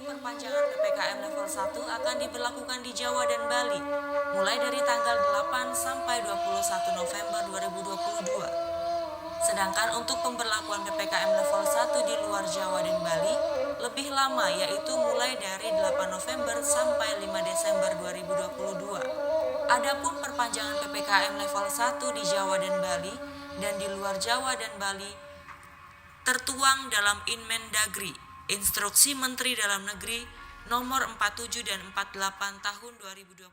perpanjangan PPKM level 1 akan diberlakukan di Jawa dan Bali, mulai dari tanggal 8 sampai 21 November 2022. Sedangkan untuk pemberlakuan PPKM level 1 di luar Jawa dan Bali lebih lama, yaitu mulai dari 8 November sampai 5 Desember 2022. Adapun perpanjangan PPKM level 1 di Jawa dan Bali dan di luar Jawa dan Bali tertuang dalam Inmen-Dagri, Instruksi Menteri Dalam Negeri nomor 47 dan 48 tahun 2022.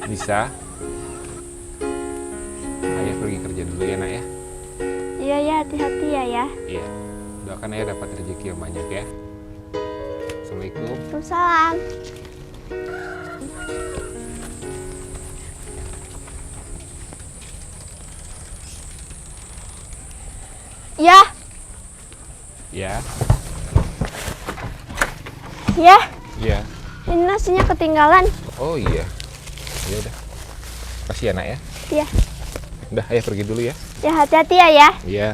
Bisa? Ayah pergi kerja dulu ya, Nak ya? Iya ya, hati-hati ya ya. Iya. Doakan ayah dapat rezeki yang banyak ya. Assalamualaikum. Waalaikumsalam. Ya, Ya. ya. Iya. Ini nasinya ketinggalan. Oh iya. Ya udah. Kasih ya, Nak ya. Iya. Udah, ayah pergi dulu ya. Ya hati-hati ya ya. Iya.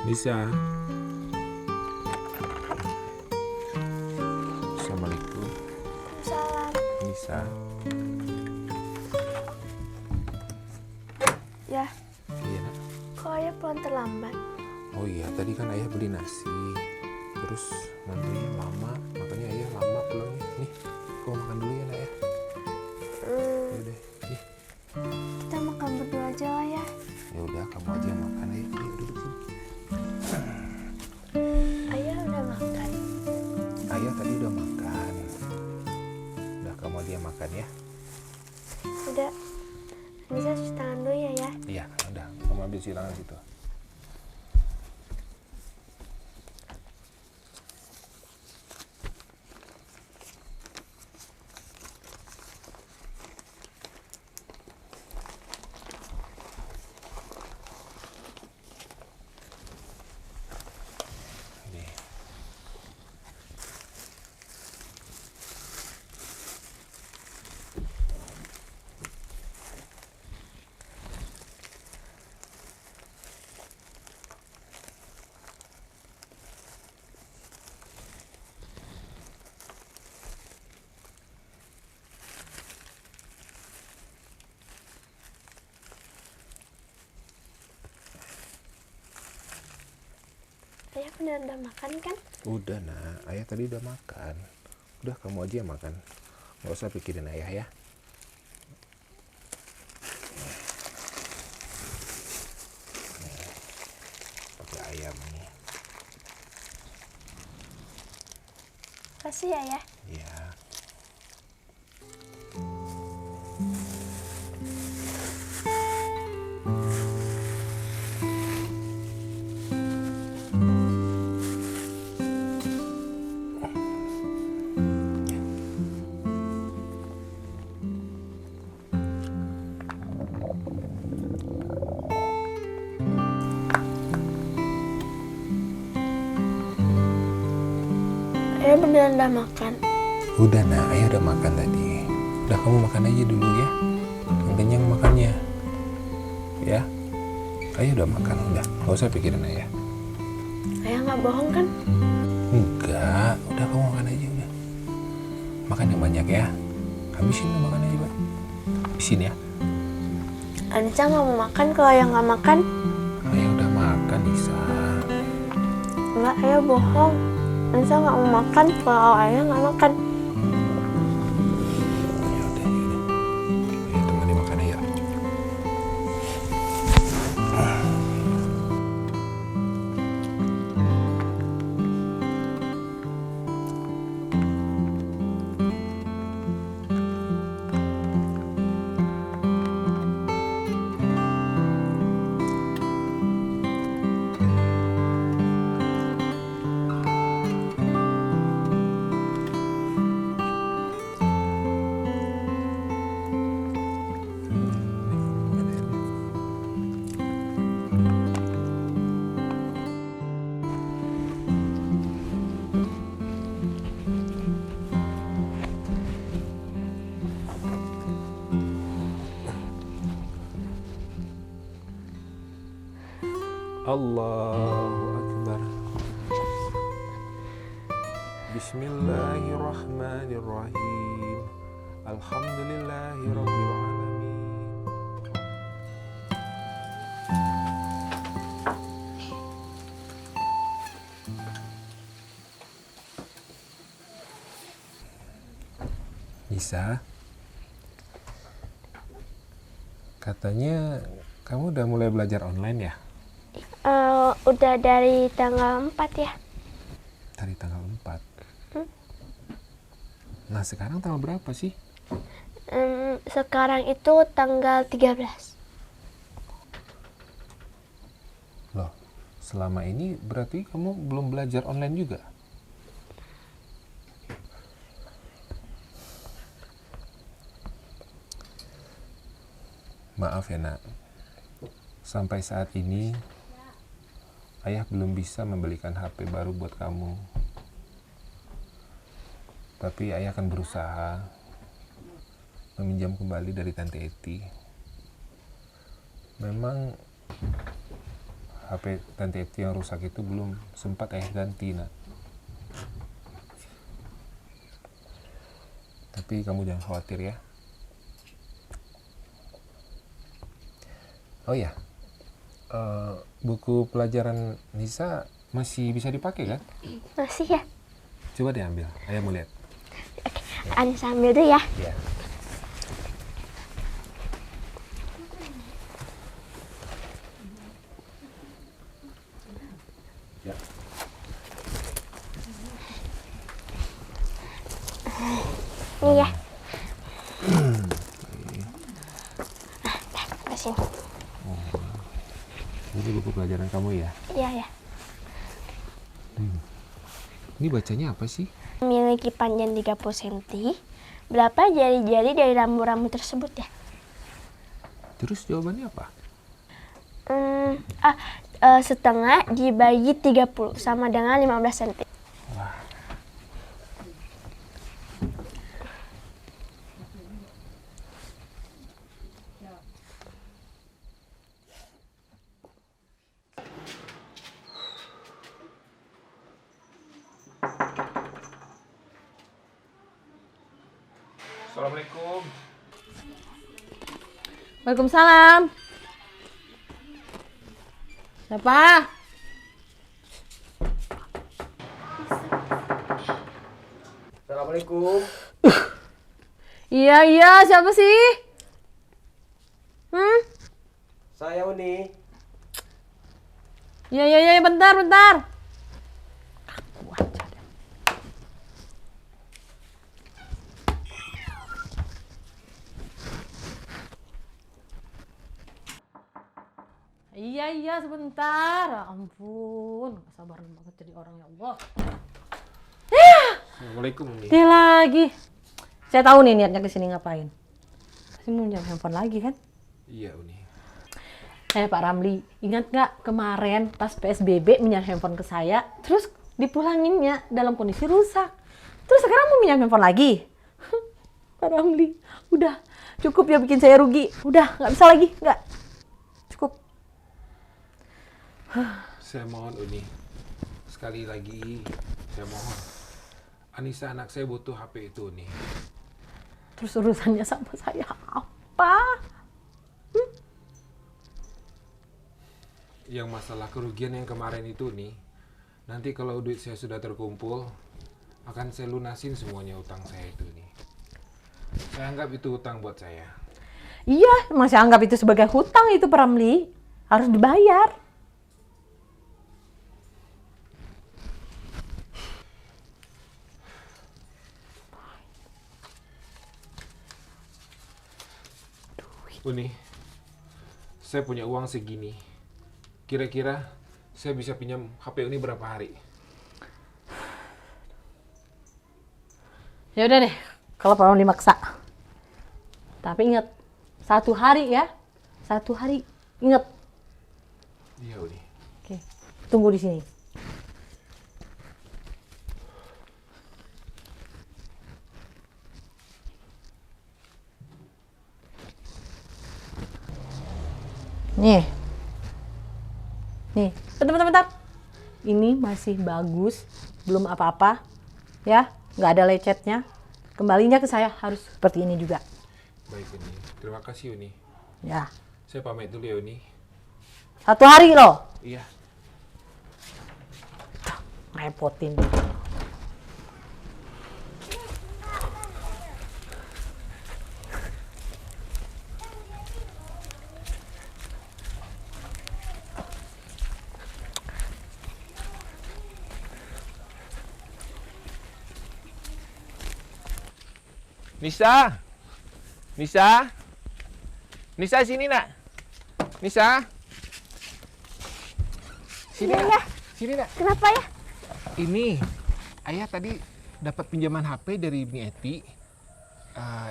Bisa. Assalamualaikum. Waalaikumsalam. Bisa. Ya, Iya, Nak. kok ayah pulang terlambat? Oh iya, tadi kan ayah beli nasi. Terus ngantrinya lama, makanya ayah lama pulangnya. Nih, kau makan dulu ya, Nak ya. Yaudah, nih. Kita makan berdua aja lah ya. Ya udah, kamu aja yang makan ya. Ayo duduk sini. Ayah udah makan. Ayah tadi udah makan. Udah, kamu aja yang makan ya. Udah. Bisa cuci tangan dulu ya ya. Iya, udah. Kamu ambil silangan situ. Nih. Ayah benar udah makan kan? Udah, Nak. Ayah tadi udah makan. Udah, kamu aja yang makan. Nggak usah pikirin ayah ya. Pakai ayam nih. Kasih ya ya. Iya. Ayah beneran udah makan. Udah nak, ayah udah makan tadi. Udah kamu makan aja dulu ya. Yang kenyang makannya. Ya. Ayah udah makan, udah. Gak usah pikirin ayah. Ayah nggak bohong kan? Enggak, udah kamu makan aja udah. Makan yang banyak ya. Habisin lah makan aja, Pak. Habisin ya. Anissa nggak mau makan kalau ayah nggak makan. Ayah udah makan, Nisa. Enggak, ayah bohong. Anissa nggak mau makan kalau ayah nggak makan. Ya udah, ya udah. Ayah temani makan ya. Allahu Akbar. Bismillahirrahmanirrahim. Alhamdulillahirabbil alamin. Bisa? Katanya kamu udah mulai belajar online ya? Udah dari tanggal 4 ya. Dari tanggal 4. Nah, sekarang tanggal berapa sih? Sekarang itu tanggal 13. Loh, selama ini berarti kamu belum belajar online juga? Maaf ya nak, sampai saat ini ayah belum bisa membelikan HP baru buat kamu. Tapi ayah akan berusaha meminjam kembali dari Tante Eti. Memang HP Tante Eti yang rusak itu belum sempat ayah ganti nak. Tapi kamu jangan khawatir ya. Oh ya, buku pelajaran Nisa masih bisa dipakai kan? Masih ya? Coba deh ambil, ayah mau lihat. Anissa ambil dulu ya. Ya. Ya. Ini ya. Kasih. Ini buku pelajaran kamu ya? Iya ya. Ini bacanya apa sih? Memiliki panjang 30 cm. Berapa jari-jari dari rambu-rambu tersebut ya? Terus jawabannya apa? Setengah dibagi 30 sama dengan 15 cm. Wah. Assalamualaikum. Waalaikumsalam. Siapa? Assalamualaikum. Iya, siapa sih? Saya Uni. Iya, bentar. Aku aja deh. Iya, sebentar. Ya ampun, gak sabar banget jadi orang, ya Allah. Assalamualaikum Uni. Dia lagi. Saya tahu nih niatnya kesini ngapain. Pasti mau minjem handphone lagi kan? Iya Uni. Pak Ramli, ingat nggak kemarin pas PSBB minjem handphone ke saya, terus dipulanginnya dalam kondisi rusak. Terus sekarang mau minjem handphone lagi? Pak Ramli, udah cukup ya bikin saya rugi. Udah, nggak bisa lagi, nggak. Cukup. Saya mohon Uni, sekali lagi saya mohon. Anissa anak saya butuh HP itu Uni. Terus urusannya sama saya apa? Yang masalah kerugian yang kemarin itu nih, nanti kalau duit saya sudah terkumpul, akan saya lunasin semuanya utang saya itu nih. Saya anggap itu hutang buat saya. Iya, masih anggap itu sebagai hutang itu Pak Ramli. Harus dibayar. Uni, saya punya uang segini. Kira-kira saya bisa pinjam HP Uni berapa hari? Ya udah deh, kalau Pak Ramli maksa. Tapi ingat, 1 hari ya. 1 hari, ingat. Iya Uni. Oke, tunggu di sini. Nih. Nih, bentar. Ini masih bagus, belum apa-apa. Ya, nggak ada lecetnya. Kembalinya ke saya harus seperti ini juga. Baik Uni, terima kasih Uni. Ya, Saya pamit dulu ya Uni. 1 hari loh. Iya. Repotin. Nisa? Nisa? Nisa sini nak? Nisa? Sini Iya, nak? ya. Sini nak? Kenapa ya? Ini, ayah tadi dapat pinjaman HP dari Mi Eti.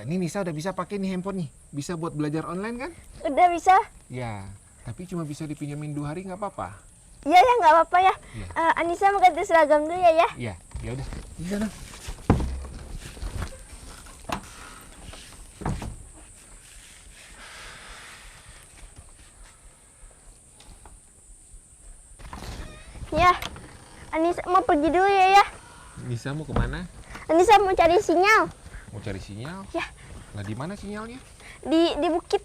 Ini Nisa udah bisa pakai nih handphone nih. Bisa buat belajar online kan? Udah bisa? Ya, tapi cuma bisa dipinjamin 2 hari nggak apa-apa. Iya ya, nggak apa-apa ya. Iya. Anissa mau ganti seragam dulu ya. Iya, ya udah. Di sana. Ya, Anissa mau pergi dulu ya. Nisa mau kemana? Anissa mau cari sinyal. Mau cari sinyal? Ya. Lah di mana sinyalnya? Di bukit.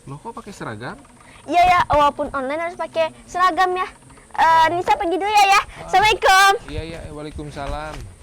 Loh kok pakai seragam? Iya ya, walaupun online harus pakai seragam ya. Anissa pergi dulu ya. Assalamualaikum. Iya, iya. Waalaikumsalam.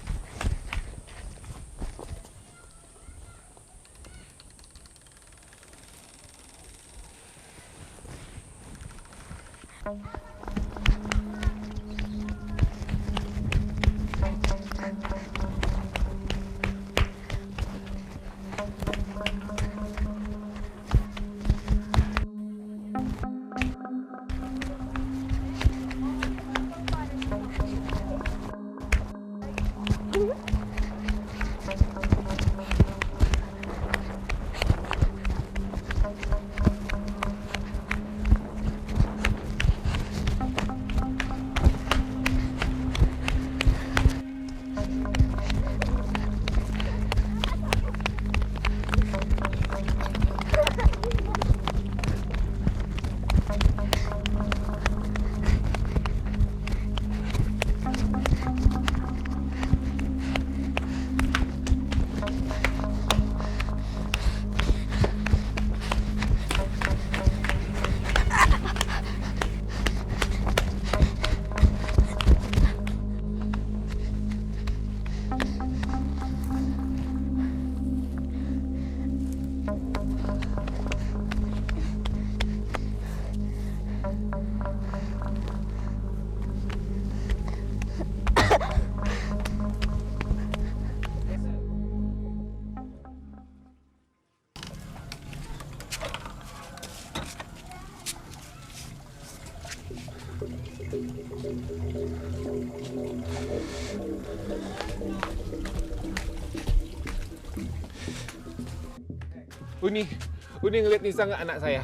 Uni ngeliat Nisa nggak anak saya?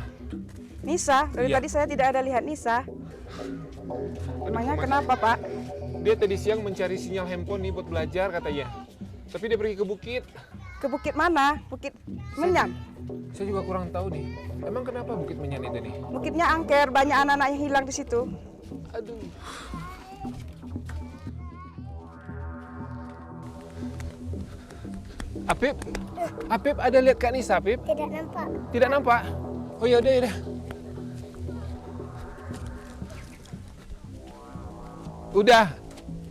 Nisa? Dari Iya. tadi saya tidak ada lihat Nisa. Emangnya Mas. kenapa, Pak? Dia tadi siang mencari sinyal handphone nih buat belajar katanya. Tapi dia pergi ke bukit. Ke bukit mana? Bukit Menyan. Saya juga kurang tahu nih. Emang kenapa Bukit Menyan itu nih? Bukitnya angker, banyak anak-anak yang hilang di situ. Aduh. Apip, Apip ada lihat Kak Nisa, Apip? Tidak nampak. Tidak nampak? Oh ya udah, ya udah.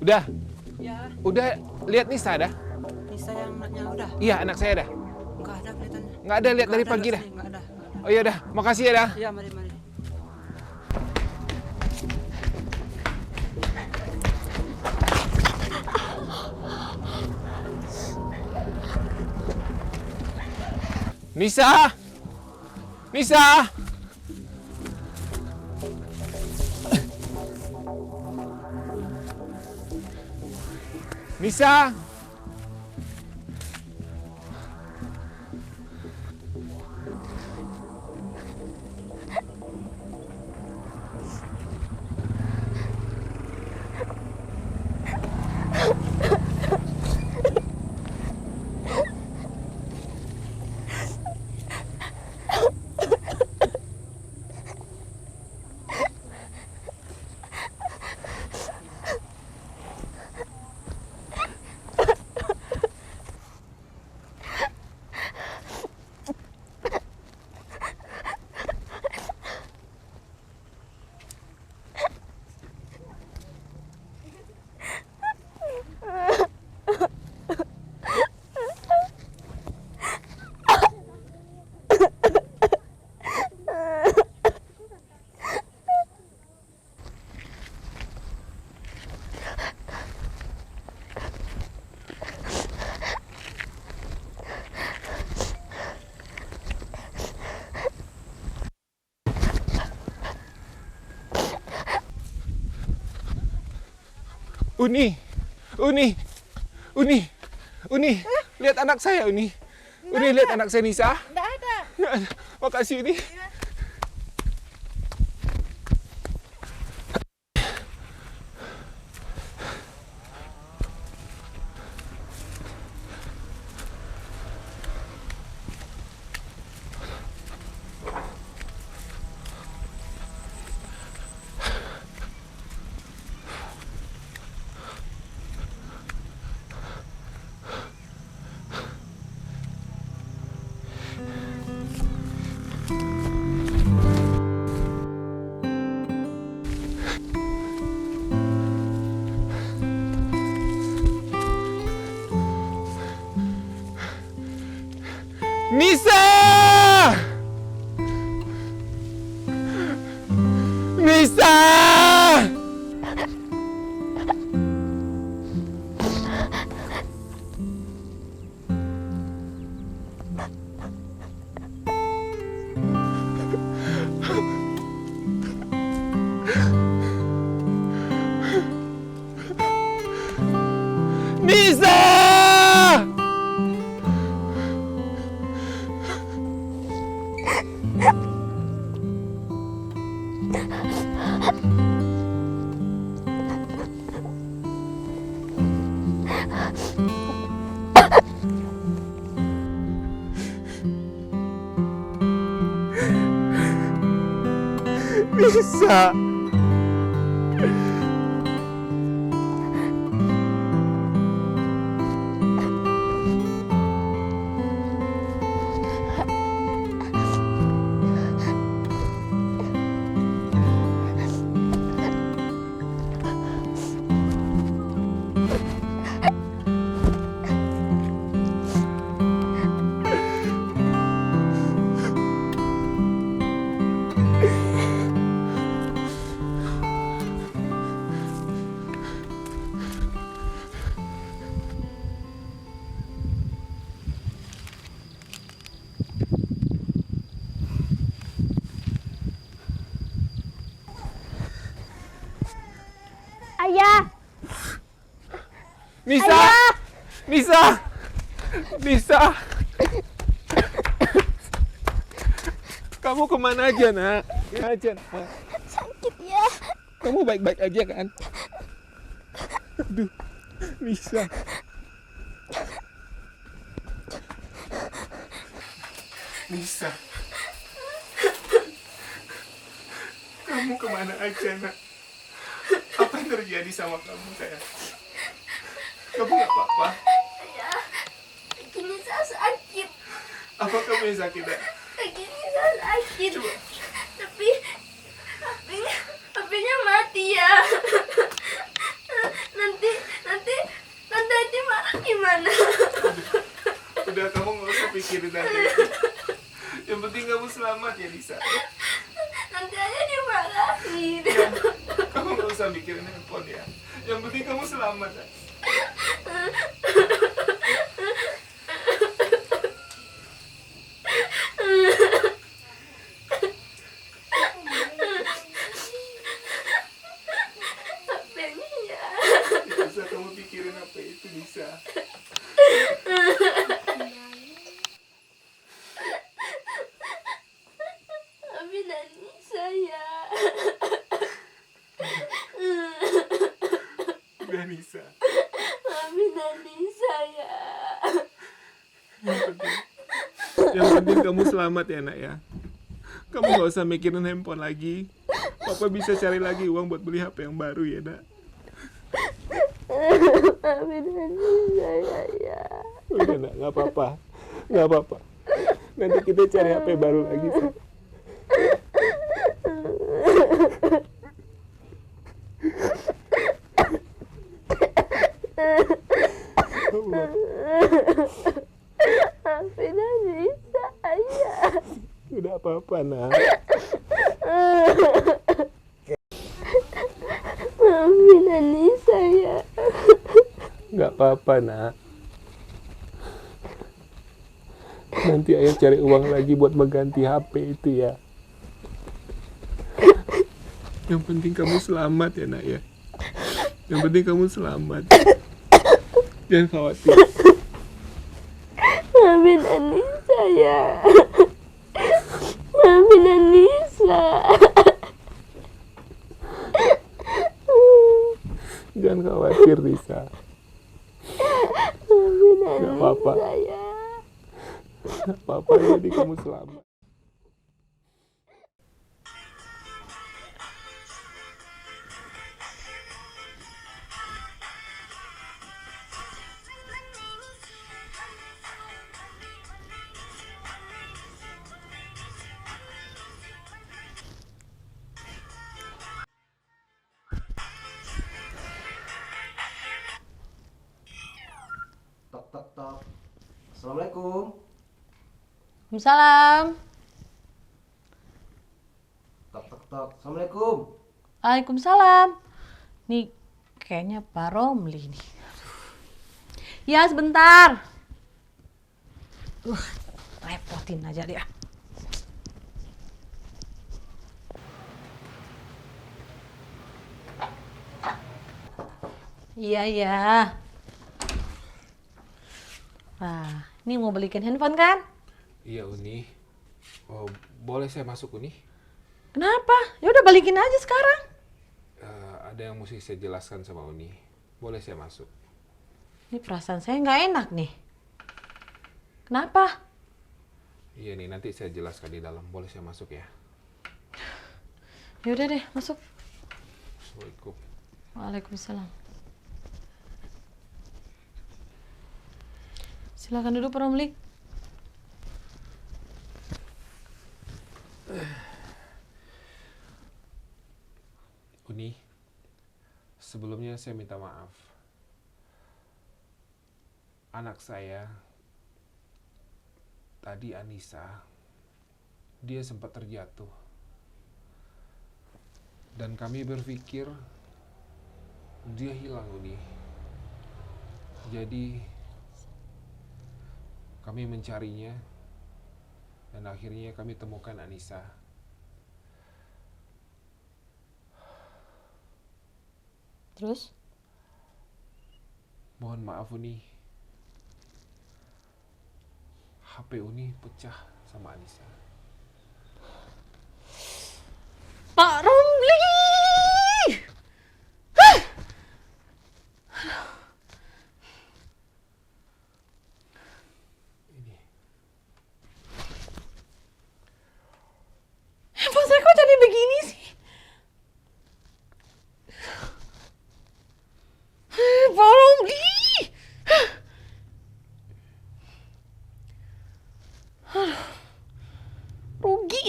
Udah. Ya, Udah lihat Nisa dah? Nisa yang anaknya udah. Iya, anak saya dah. Enggak ada kelihatannya. Nggak ada lihat dari Nggak ada pagi dah. rasanya, Nggak ada. Oh ya udah, makasih ya dah. Ya, mari. Nisa! Nisa! Nisa! Uni, lihat anak saya, Uni. Uni, lihat anak saya, Nisa. Tidak ada. Makasih, Uni. Nisa! Nisa! Nisa! Bisa. Ayah, Nisa! Nisa! Nisa! Kamu kemana aja, nak? Kemana aja, nak? sakit ya. Kamu baik-baik aja, kan? Aduh, Nisa. Nisa. Kamu kemana aja, nak? Apa yang terjadi sama kamu, sayang? Kamu gak apa-apa? Kaki Nisa sakit. Apa kamu yang sakit, nak? Kaki Nisa sakit. Tapi HP-nya mati ya. Nanti marah gimana? Udah, kamu gak usah pikirin nanti. Yang penting kamu selamat ya, Nisa. Nanti aja dimarahin. Ya, kamu gak usah mikirin handphone ya. Yang penting kamu selamat, nak. HP-nya ya. Gak usah kamu pikirin apa itu, Nisa. Tapi dan Nisa ya. Udah, Nisa. Tapi dan Nisa ya. Yang penting kamu selamat ya, nak ya. Kamu gak usah mikirin handphone lagi. Papa bisa cari lagi uang buat beli HP yang baru ya, nak. Tapi dan Nisa ya. Udah, nak, gak apa-apa. Gak apa-apa. Nanti kita cari HP baru lagi, sayang. Tapi dan Nisa ya. Udah apa-apa, nak. Tapi dan Nisa ya. Gak apa-apa, nak. Nanti ayah cari uang lagi buat mengganti HP itu ya. Yang penting kamu selamat ya, nak ya. Yang penting kamu selamat. Jangan khawatir. Tapi dan Nisa ya. Tapi dan Nisa. Jangan khawatir, Nisa. Tapi dan Gak apa-apa. Nisa ya. Gak apa-apa, jadi kamu selamat. Tok tok tok. Assalamualaikum. Waalaikumsalam. Tok tok tok. Assalamualaikum. Waalaikumsalam. Nih kayaknya Pak Romli nih. Ya sebentar. Repotin aja dia. Iya ya. Wah, ini mau belikan handphone kan? Iya, Uni. Oh, boleh saya masuk, Uni? Kenapa? Ya udah balikin aja sekarang. Ada yang mesti saya jelaskan sama Uni. Boleh saya masuk? Ini perasaan saya nggak enak nih. Kenapa? Iya nih, nanti saya jelaskan di dalam. Boleh saya masuk ya? Ya udah deh, masuk. Assalamualaikum. Waalaikumsalam. Silakan duduk, Pak Romli. Uni, sebelumnya saya minta maaf. Anak saya, tadi Anissa, dia sempat terjatuh. Dan kami berpikir dia hilang, Uni. Jadi kami mencarinya dan akhirnya kami temukan Anissa. Terus? Mohon maaf, Uni. HP Uni pecah sama Anissa. Pak Romli! Ini.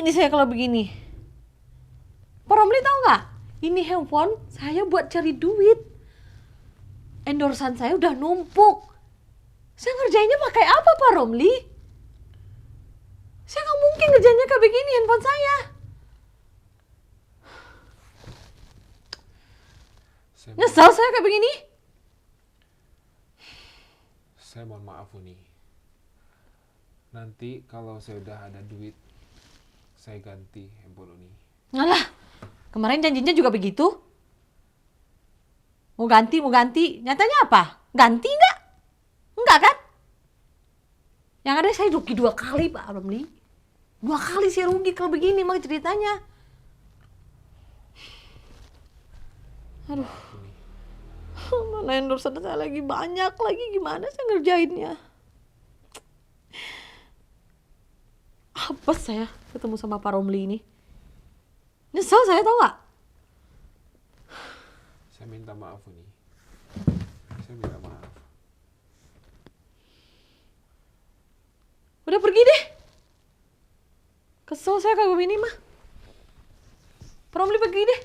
ini saya kalau begini. Pak Romli tahu nggak? Ini handphone saya buat cari duit. Endorsan saya udah numpuk. Saya ngerjainnya pakai apa Pak Romli? Saya nggak mungkin ngerjainnya kayak begini handphone saya. Nyesel saya kayak begini. Saya mohon maaf Uni. Nanti kalau saya udah ada duit, saya ganti handphone Uni. Ngalah, kemarin janjinya juga begitu. Mau ganti. Nyatanya apa? Ganti nggak? Enggak kan? Yang ada saya rugi 2 kali Pak Romli. 2 kali saya rugi kalau begini mah ceritanya. Aduh. Mana endorsan saya lagi banyak lagi, gimana saya ngerjainnya? Apa saya ketemu sama Pak Romli ini? Nyesel saya, tau gak? Saya minta maaf Uni. Saya minta maaf. Udah pergi deh. Kesel saya kagak begini mah. Pak Romli pergi deh.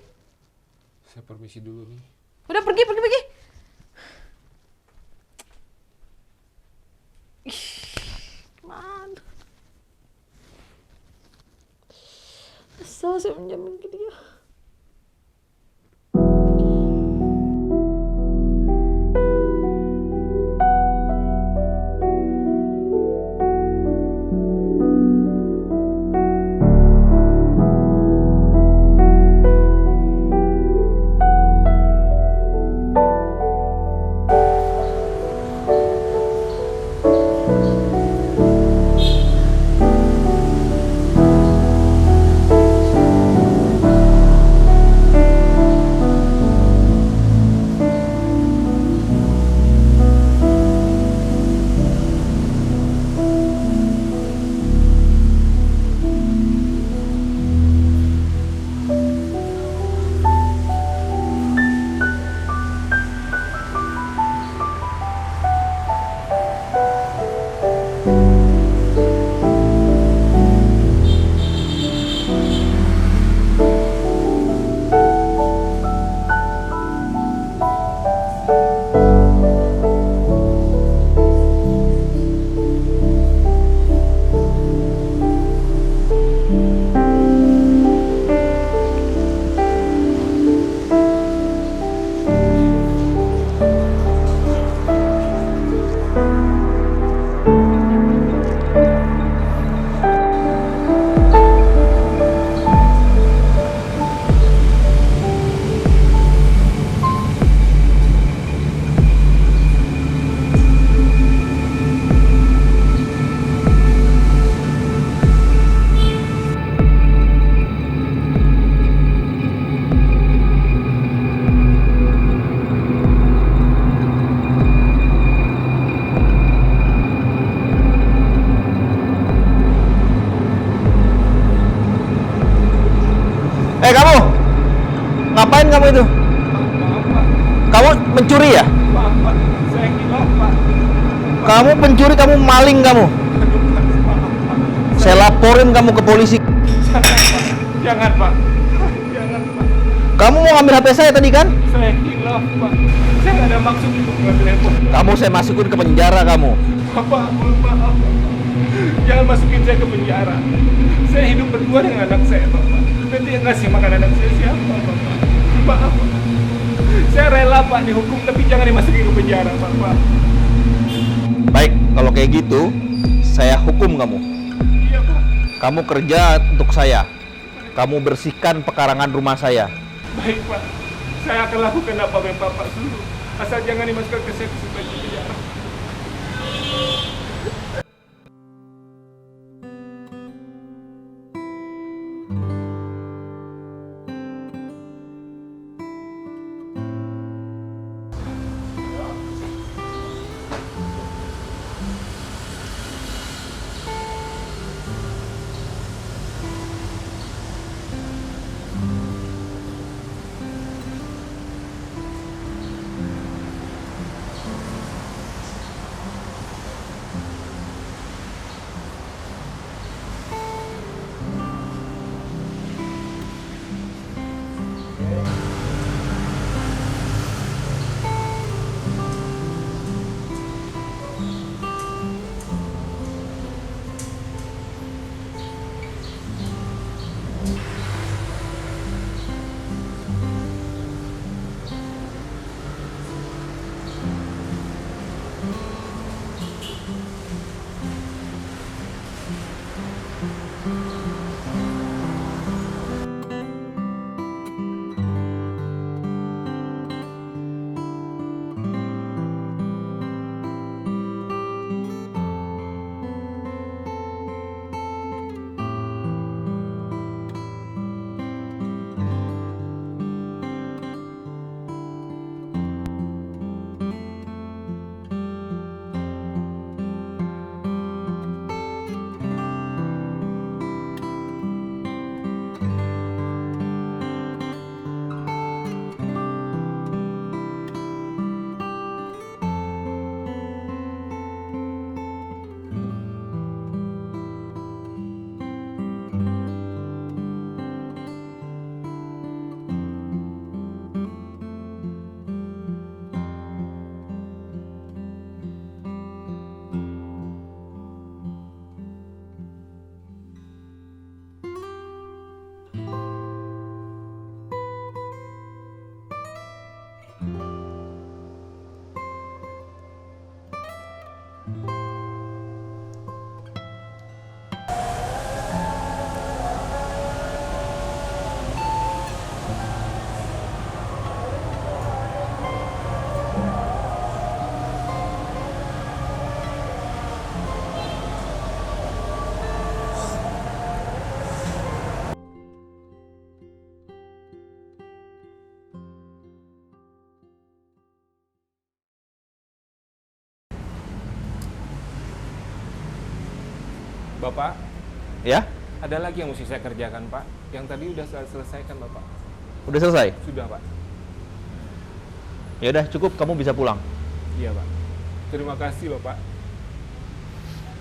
Saya permisi dulu nih. Udah pergi. Ih, mana? Asal saya menjamin ke dia. Kamu ngapain kamu itu? Kamu pencuri ya? Kamu pencuri, kamu maling kamu. Saya laporin kamu ke polisi. Jangan Pak. Jangan Pak. Kamu mau ngambil HP saya tadi kan? Saya hilaf Pak. Saya nggak ada maksud untuk ngambil handphone. Kamu saya masukin ke penjara kamu. Bapak, maaf. Jangan masukin saya ke penjara. Saya hidup berdua dengan anak saya Bapak. Nanti yang ngasih makan anak saya siapa Bapak? Maaf. Saya rela Pak dihukum, tapi jangan dimasukin ke penjara Bapak. Baik, kalau kayak gitu, saya hukum kamu. Iya Pak. Kamu kerja untuk saya. Kamu bersihkan pekarangan rumah saya. Baik Pak. Saya akan lakukan apa yang Bapak suruh. Asal jangan dimasukkan ke saya ke penjara. Bapak, Ya, ada lagi yang mesti saya kerjakan, Pak. Yang tadi udah saya selesaikan, Bapak. udah selesai. Sudah, Pak. Ya udah cukup, kamu bisa pulang. Iya, Pak. Terima kasih, Bapak.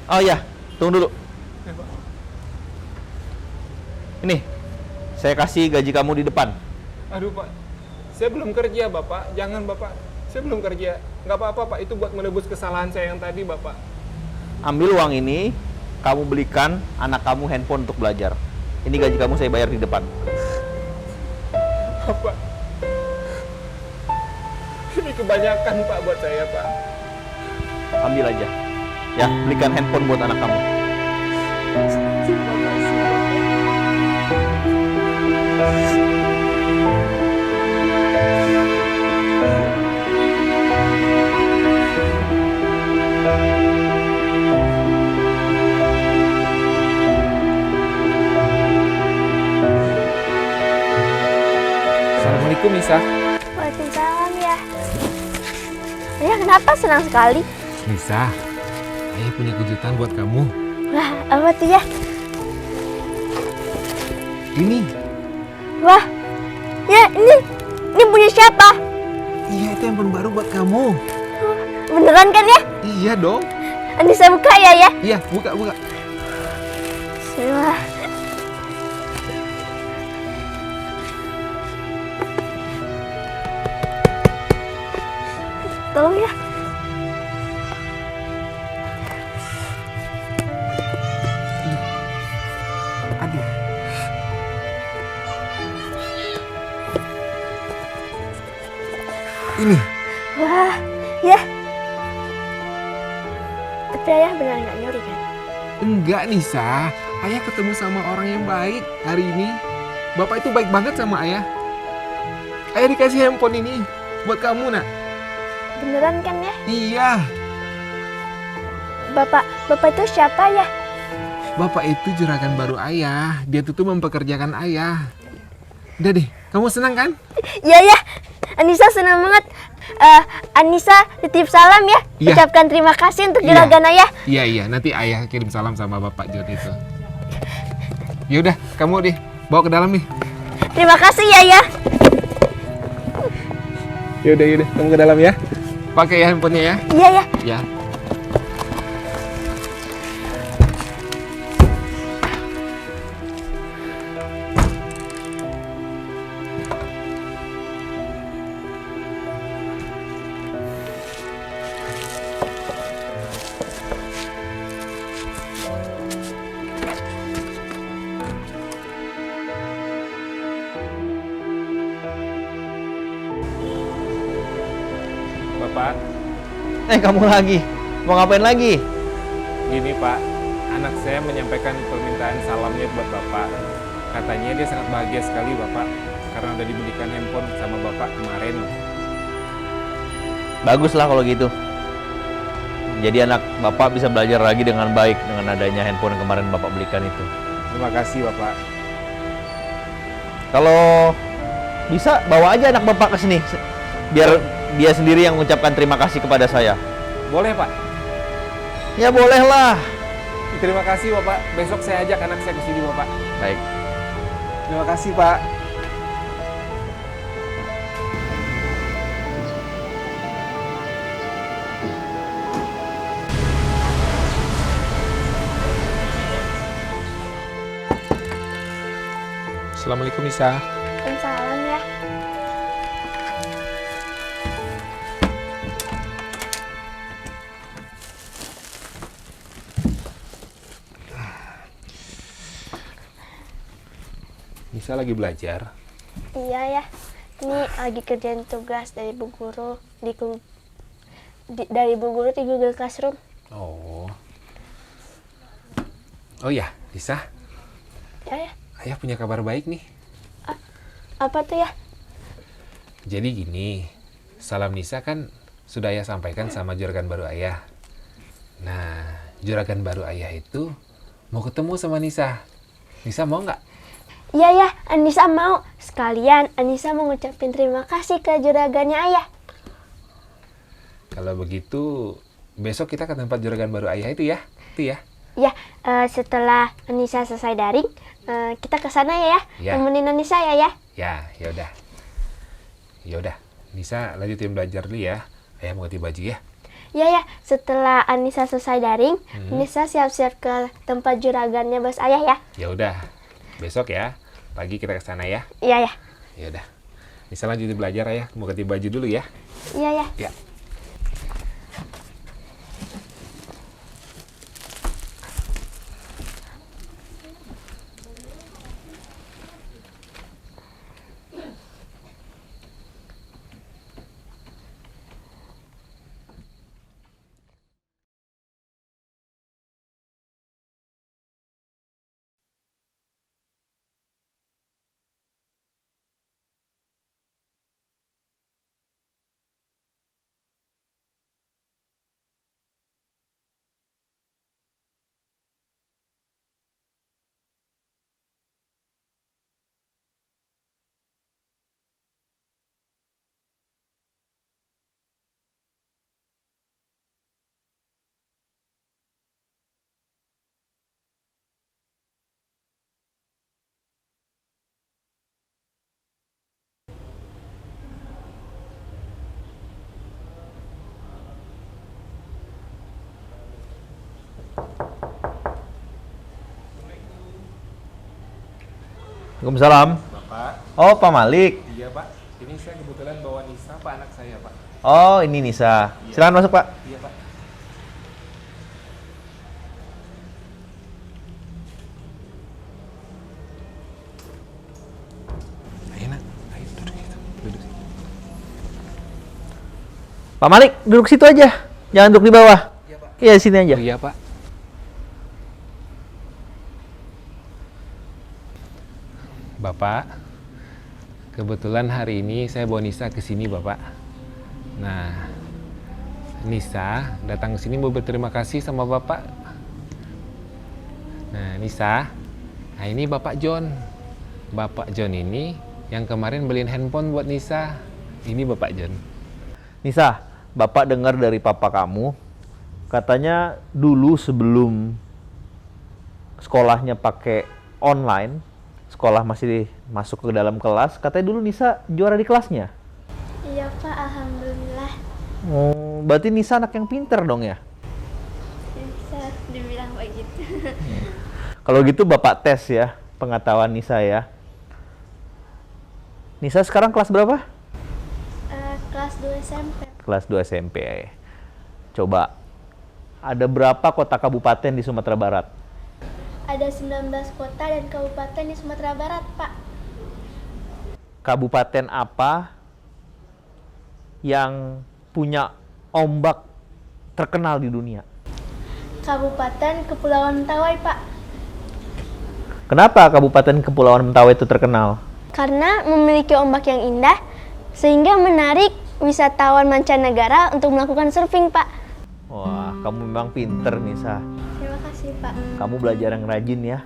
Oh iya, tunggu dulu. Ya, Pak. Ini, saya kasih gaji kamu di depan. Aduh, Pak. Saya belum kerja, Bapak. Jangan, Bapak. Saya belum kerja. Nggak apa-apa, Pak. Itu buat menebus kesalahan saya yang tadi, Bapak. Ambil uang ini, kamu belikan anak kamu handphone untuk belajar. Ini gaji kamu saya bayar di depan. Bapak. Ini kebanyakan, Pak, buat saya, Pak. Ambil aja. Ya, belikan handphone buat anak kamu. Assalamualaikum, Nisa. Waalaikumsalam ya. Ayah kenapa senang sekali? Nisa, ayah punya kejutan buat kamu. Wah, apa tuh ya? Ini. Wah, ya ini punya siapa? Iya, itu handphone baru buat kamu. Beneran kan ya? Iya dong. Anissa buka ya? Iya, buka. Bismillah. Tolong ya. Aduh. Ini. Wah, ya. Tapi ayah benar nggak nyuri kan? Enggak, Nisa. Ayah ketemu sama orang yang baik hari ini. Bapak itu baik banget sama ayah. Ayah dikasih handphone ini buat kamu, nak. Beneran kan ya? Iya. Bapak itu siapa ya? Bapak itu juragan baru ayah. Dia tuh mempekerjakan ayah. Udah deh, kamu senang kan? Iya ya. Anissa senang banget. Anissa titip salam ya. Iya. Ucapkan terima kasih untuk Iya. juragan ayah. Iya, nanti ayah kirim salam sama Bapak John itu. Yaudah, kamu deh bawa ke dalam nih. Terima kasih ya ya. Yaudah, kamu ke dalam ya. Pakai ya handphonenya ya. Iya ya. Ya. Bapak, Kamu lagi. Mau ngapain lagi? Gini Pak, anak saya menyampaikan permintaan salamnya buat Bapak. Katanya dia sangat bahagia sekali Bapak, karena udah dibelikan handphone sama Bapak kemarin. Baguslah kalau gitu. Jadi anak Bapak bisa belajar lagi dengan baik dengan adanya handphone yang kemarin Bapak belikan itu. Terima kasih Bapak. Kalau bisa bawa aja anak Bapak ke sini. Biar dia sendiri yang mengucapkan terima kasih kepada saya. Boleh Pak? Ya bolehlah. Terima kasih Bapak. Besok saya ajak anak saya ke sini Bapak. Baik. Terima kasih Pak. Assalamualaikum Nisa. Salam ya. Nisa lagi belajar. Iya ya. Ini lagi kerjaan tugas dari Bu Guru dari Bu Guru di Google Classroom. Oh. Oh ya, Nisa. Ya ya. Ayah punya kabar baik nih. Apa tuh ya? Jadi gini, salam Nisa kan sudah ayah sampaikan sama juragan baru ayah. Nah, juragan baru ayah itu mau ketemu sama Nisa. Nisa mau nggak? Iya ya, Anissa mau. Sekalian Anissa mau ngucapin terima kasih ke juragannya ayah. Kalau begitu, besok kita ke tempat juragan baru ayah itu ya. Itu ya. Ya, setelah Anissa selesai daring, kita ke sana ya. Ya. Temenin Anissa ya. Ya udah. Ya udah, Nisa lanjutin belajar dulu ya. Ayah mau ganti baju ya. Ya, setelah Anissa selesai daring, Anissa siap-siap ke tempat juragannya bos ayah ya. Ya udah. Besok ya, pagi kita ke sana ya. Iya ya. Ya udah. Nisa lanjutin belajar ya. Mau ganti baju dulu ya. Iya ya. Ya. Waalaikumsalam. Bapak, Oh, Pak Malik. iya Pak. Ini saya kebetulan bawa Nisa, Pak, anak saya Pak. Oh, ini Nisa. Silakan masuk, Pak. Iya Pak. Ayo nak, ayo duduk situ. Duduk. Pak Malik, duduk situ aja. Jangan duduk di bawah. Iya, di sini aja. Oh, iya Pak. Bapak, kebetulan hari ini saya bawa Nisa ke sini, Bapak. Nah, Nisa datang ke sini mau berterima kasih sama Bapak. Nah, Nisa, nah ini Bapak John. Bapak John ini yang kemarin beliin handphone buat Nisa. Ini Bapak John. Nisa, Bapak dengar dari papa kamu, katanya dulu sebelum sekolahnya pakai online, sekolah masih masuk ke dalam kelas, katanya dulu Nisa juara di kelasnya. Iya Pak, alhamdulillah. Oh, berarti Nisa anak yang pinter dong ya? Bisa dibilang begitu. Kalau gitu Bapak tes ya, pengetahuan Nisa ya. Nisa sekarang kelas berapa? Kelas 2 SMP. Kelas 2 SMP. Coba, ada berapa kota kabupaten di Sumatera Barat? Ada 19 kota dan kabupaten di Sumatera Barat, Pak. Kabupaten apa yang punya ombak terkenal di dunia? Kabupaten Kepulauan Mentawai, Pak. Kenapa Kabupaten Kepulauan Mentawai itu terkenal? Karena memiliki ombak yang indah, sehingga menarik wisatawan mancanegara untuk melakukan surfing, Pak. Wah, kamu memang pinter, Nisa. Terima kasih, Pak. Kamu belajar yang rajin ya.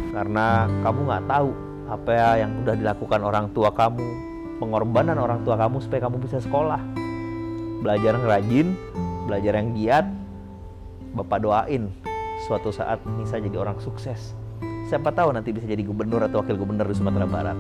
Karena kamu nggak tahu apa yang udah dilakukan orang tua kamu, pengorbanan orang tua kamu supaya kamu bisa sekolah. Belajar yang rajin, belajar yang giat. Bapak doain suatu saat Nisa jadi orang sukses. Siapa tahu nanti bisa jadi gubernur atau wakil gubernur di Sumatera Barat.